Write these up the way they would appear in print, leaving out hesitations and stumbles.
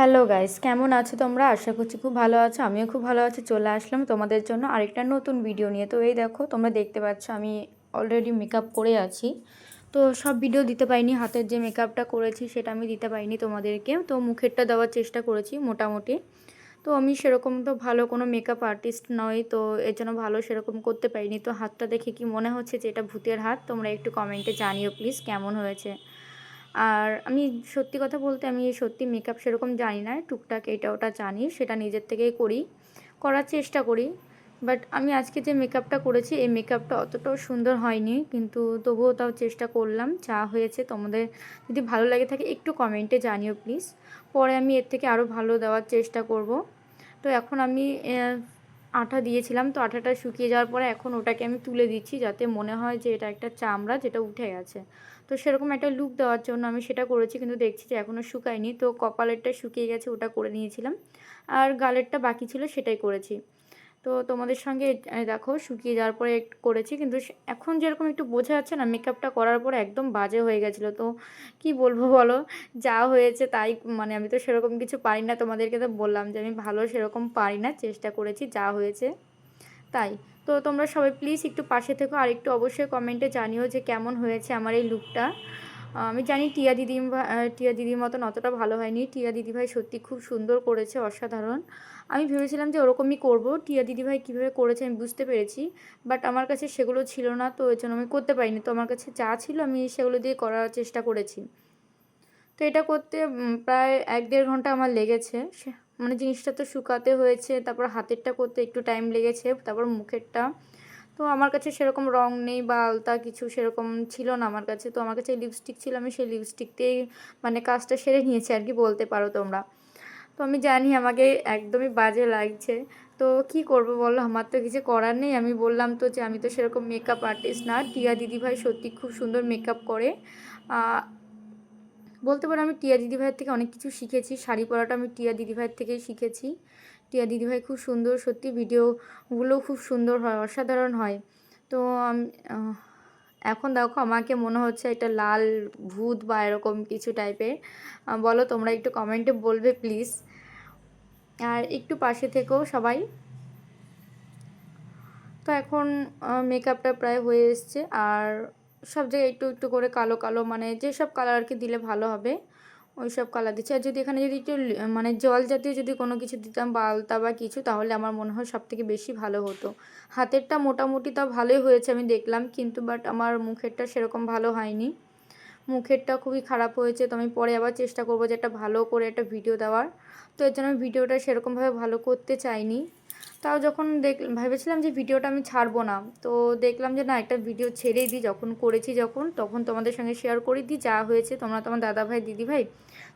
Hello guys, কেমন আছো তোমরা? আশা করছি খুব ভালো আছো। আমিও খুব ভালো আছি। চলে আসলাম তোমাদের জন্য আরেকটা নতুন ভিডিও নিয়ে। তো এই দেখো, তোমরা দেখতে পাচ্ছ আমি অলরেডি মেকআপ করে আছি। তো সব ভিডিও দিতে পারিনি, হাতের যে মেকআপটা করেছি সেটা আমি দিতে পারিনি তোমাদেরকে। তো মুখেরটা দেওয়ার চেষ্টা করেছি মোটামুটি। তো আমি সেরকম তো ভালো কোনো মেকআপ আর্টিস্ট নই, তো এর জন্য ভালো সেরকম করতে পারিনি। তো হাতটা দেখে কি মনে হচ্ছে যে এটা ভূতের হাত? তোমরা একটু কমেন্টে জানিও প্লিজ কেমন হয়েছে। আর আমি সত্যি কথা বলতে আমি সত্যি মেকআপ সেরকম জানি না, টুকটাক এটা ওটা জানি, সেটা নিজের থেকেই করি, করার চেষ্টা করি। বাট আমি আজকে যে মেকআপটা করেছি এই মেকআপটা অতটাও সুন্দর হয়নি, কিন্তু তবুও তাও চেষ্টা করলাম। যা হয়েছে তোমাদের যদি ভালো লাগে থাকে একটু কমেন্টে জানিও প্লিজ। পরে আমি এর থেকে আরও ভালো দেওয়ার চেষ্টা করব। তো এখন আমি আঠা দিয়েছিলাম, তো আঠাটা শুকিয়ে যাওয়ার পরে এখন ওটাকে আমি তুলে দিচ্ছি, যাতে মনে হয় যে এটা একটা চামড়া যেটা উঠে গেছে। তো সেরকম একটা লুক দেওয়ার জন্য আমি সেটা করেছি, কিন্তু দেখছি যে এখনও শুকায়নি। তো কপালেরটা শুকিয়ে গেছে, ওটা করে নিয়েছিলাম। আর গালেরটা বাকি ছিল, সেটাই করেছি। তো তোমাদের সঙ্গে দেখো শুকিয়ে যাওয়ার পরে একটু করেছি, কিন্তু এখন যেরকম একটু বোঝা যাচ্ছে না, মেকআপটা করার পরে একদম বাজে হয়ে গেছিলো। তো কি বলবো বলো, যা হয়েছে তাই। মানে আমি তো সেরকম কিছু পারি না, তোমাদেরকে তো বললাম যে আমি ভালো সেরকম পারি না, চেষ্টা করেছি, যা হয়েছে তাই। তো তোমরা সবাই প্লিজ একটু পাশে থেকো, আর একটু অবশ্যই কমেন্টে জানিও যে কেমন হয়েছে আমার এই লুকটা। আমি জানি টিয়া দিদির মতন অতটা ভালো হয়নি। টিয়া দিদিভাই সত্যি খুব সুন্দর করেছে, অসাধারণ। আমি ভেবেছিলাম যে ওরকমই করব, টিয়া দিদিভাই কীভাবে করেছে আমি বুঝতে পেরেছি। বাট আমার কাছে সেগুলো ছিল না, তো এর জন্য আমি করতে পারিনি। তো আমার কাছে যা ছিল আমি সেগুলো দিয়ে করার চেষ্টা করেছি। তো এটা করতে প্রায় 1-1.5 ঘন্টা আমার লেগেছে। মানে জিনিসটা তো শুকাতে হয়েছে, তারপর হাতেরটা করতে একটু টাইম লেগেছে, তারপর মুখেরটা। তো আমার কাছে সেরকম রং নেই বা আলতা কিছু সেরকম ছিল না আমার কাছে। তো আমার কাছে লিপস্টিক ছিল, আমি সেই লিপস্টিক দিয়েই মানে কাজটা সেরে নিয়েছি আর কি, বলতে পারো তোমরা। তো আমি জানি আমাকে একদমই বাজে লাগছে। তো কি করব বলো, আমার তো কিছু করার নেই। আমি বললাম তো যে আমি তো সেরকম মেকআপ আর্টিস্ট না। টিয়া দিদিভাই সত্যি খুব সুন্দর মেকআপ করে। বলতে পারো আমি টিয়া দিদিভাইয়ের থেকে অনেক কিছু শিখেছি। শাড়ি পরাটা আমি টিয়া দিদিভাইয়ের থেকেই শিখেছি। টিয়া দিদিভাই খুব সুন্দর, সত্যি ভিডিওগুলো খুব সুন্দর হয়, অসাধারণ হয়। তো এখন দেখো আমাকে মনে হচ্ছে এটা লাল ভূত বা এরকম কিছু টাইপের। বলো তোমরা, একটু কমেন্টে বলবে প্লিজ। আর একটু পাশে থেকেও সবাই। তো এখন মেকআপটা প্রায় হয়ে এসছে। আর সব জায়গায় একটু একটু করে কালো কালো, মানে যেসব কালার আর কি দিলে ভালো হবে ওই সব কালার দিচ্ছি। আর যদি এখানে যদি একটু মানে জল জাতীয় যদি কোনো কিছু দিতাম বা আলতা বা কিছু, তাহলে আমার মনে হয় সব থেকে বেশি ভালো হতো। হাতেরটা মোটামুটি তাও ভালোই হয়েছে আমি দেখলাম, কিন্তু বাট আমার মুখেরটা সেরকম ভালো হয়নি। মুখেরটা খুবই খারাপ হয়েছে। তো আমি পরে আবার চেষ্টা করবো যে একটা ভালো করে একটা ভিডিও দেওয়ার। তো এর জন্য আমি ভিডিওটা সেরকমভাবে ভালো করতে চাইনি। তাও যখন ভেবেছিলাম যে ভিডিওটা আমি ছাড়বো না, তো দেখলাম যে না, একটা ভিডিও ছেড়েই দিই। যখন করেছি তখন তোমাদের সঙ্গে শেয়ার করে দিই যা হয়েছে। তোমরা তোমার দাদাভাই দিদিভাই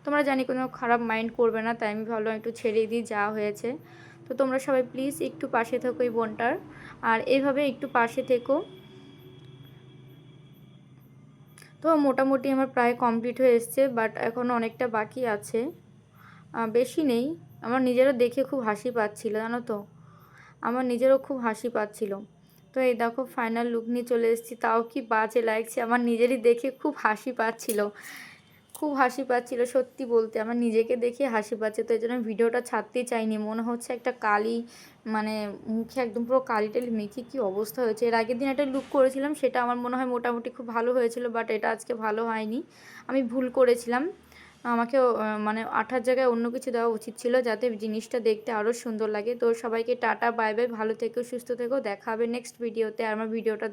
তোমরা জানি কোনো খারাপ মাইন্ড করবে না, তাই আমি ভাবলাম একটু ছেড়েই দিই যা হয়েছে। তো তোমরা সবাই প্লিজ একটু পাশে থেকো এই বোনটার, আর এইভাবে একটু পাশে থেকো। তো মোটামুটি আমার প্রায় কমপ্লিট হয়ে এসছে, বাট এখনও অনেকটা বাকি আছে, বেশি নেই। আমার নিজেরও দেখে খুব হাসি পাচ্ছিল, জানো তো, আমার নিজেরও খুব হাসি পাচ্ছিল। তো এই দেখো ফাইনাল লুক নিয়ে চলে এসেছি। তাও কি বাজে লাগছে, আমার নিজেরই দেখে খুব হাসি পাচ্ছিল, খুব হাসি পাচ্ছিল। সত্যি বলতে আমার নিজেকে দেখে হাসি পাচ্ছে। তো এই জন্য ভিডিওটা ছাড়তেই চাইনি। মনে হচ্ছে একটা কালি, মানে মুখে একদম পুরো কালি টালি মেখে কী অবস্থা হয়েছে। এর আগের দিন একটা লুক করেছিলাম, সেটা আমার মনে হয় মোটামুটি খুব ভালো হয়েছিল, বাট এটা আজকে ভালো হয়নি, আমি ভুল করেছিলাম। আমাকে মানে আঠার জায়গায় অন্য কিছু দেওয়া উচিত ছিল, যাতে জিনিসটা দেখতে আরও সুন্দর লাগে। তো সবাইকে টাটা বাই বাই, ভালো থেকো সুস্থ থেকো, দেখা হবে নেক্সট ভিডিওতে। আর আমার ভিডিওটা